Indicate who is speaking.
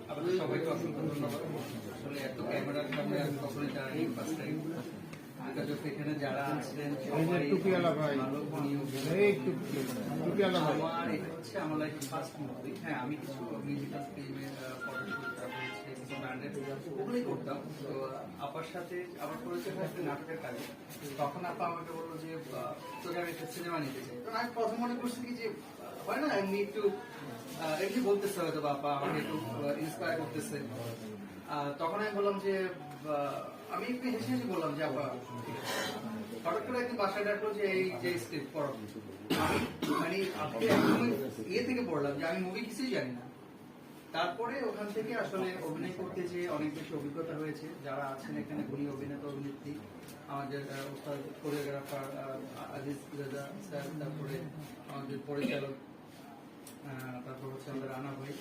Speaker 1: আপনাদের সবাইকে অসংখ্য ধন্যবাদ। আসলে এত ক্যামেরার সামনে আমি কখনোই জানি ফার্স্ট টাইম। এখানে যারা আছেন সবাই ভালো গুণী অভিনেতা। আমার এটা হচ্ছে আমার লাইফ ফার্স্ট মুভি। হ্যাঁ, আমি কিছু মিউজিক্যাল ফিল্মের ফটোশুট কিছু ব্র্যান্ডের ওগুলোই করতাম। তো আপার সাথে আমার পরিচয় হয় একটা নাটকের কাজে। তখন আপা আমাকে বললো যে তোকে আমি একটা সিনেমা নিতে চাই। তো আমি প্রথম মনে করছি কি যে হয় না এমনি একটু এমনি বলতেছে হয়তো বাবা আমাকে একটু ইন্সপায়ার করতেছে। তখন আমি বললাম যে আমি একটু হেসে হেসে বললাম যে আপা হঠাৎ করে একদিন বাসায় ডাকলো যে এই যে স্ক্রিপ্ট পড়ো। আমি মানে আপনি একদমই ইয়ে থেকে পড়লাম যে আমি মুভি কিছুই জানি না। তারপরে ওখান থেকে আসলে অভিনয় করতে যে অনেক বেশি অভিজ্ঞতা হয়েছে। যারা আছেন এখানে গুণী অভিনেতা অভিনেত্রী, আমাদের কোরিওগ্রাফার আজিজ রেজা স্যার, তারপরে আমাদের পরিচালক, তারপর হচ্ছে আমাদের রানা ভাই।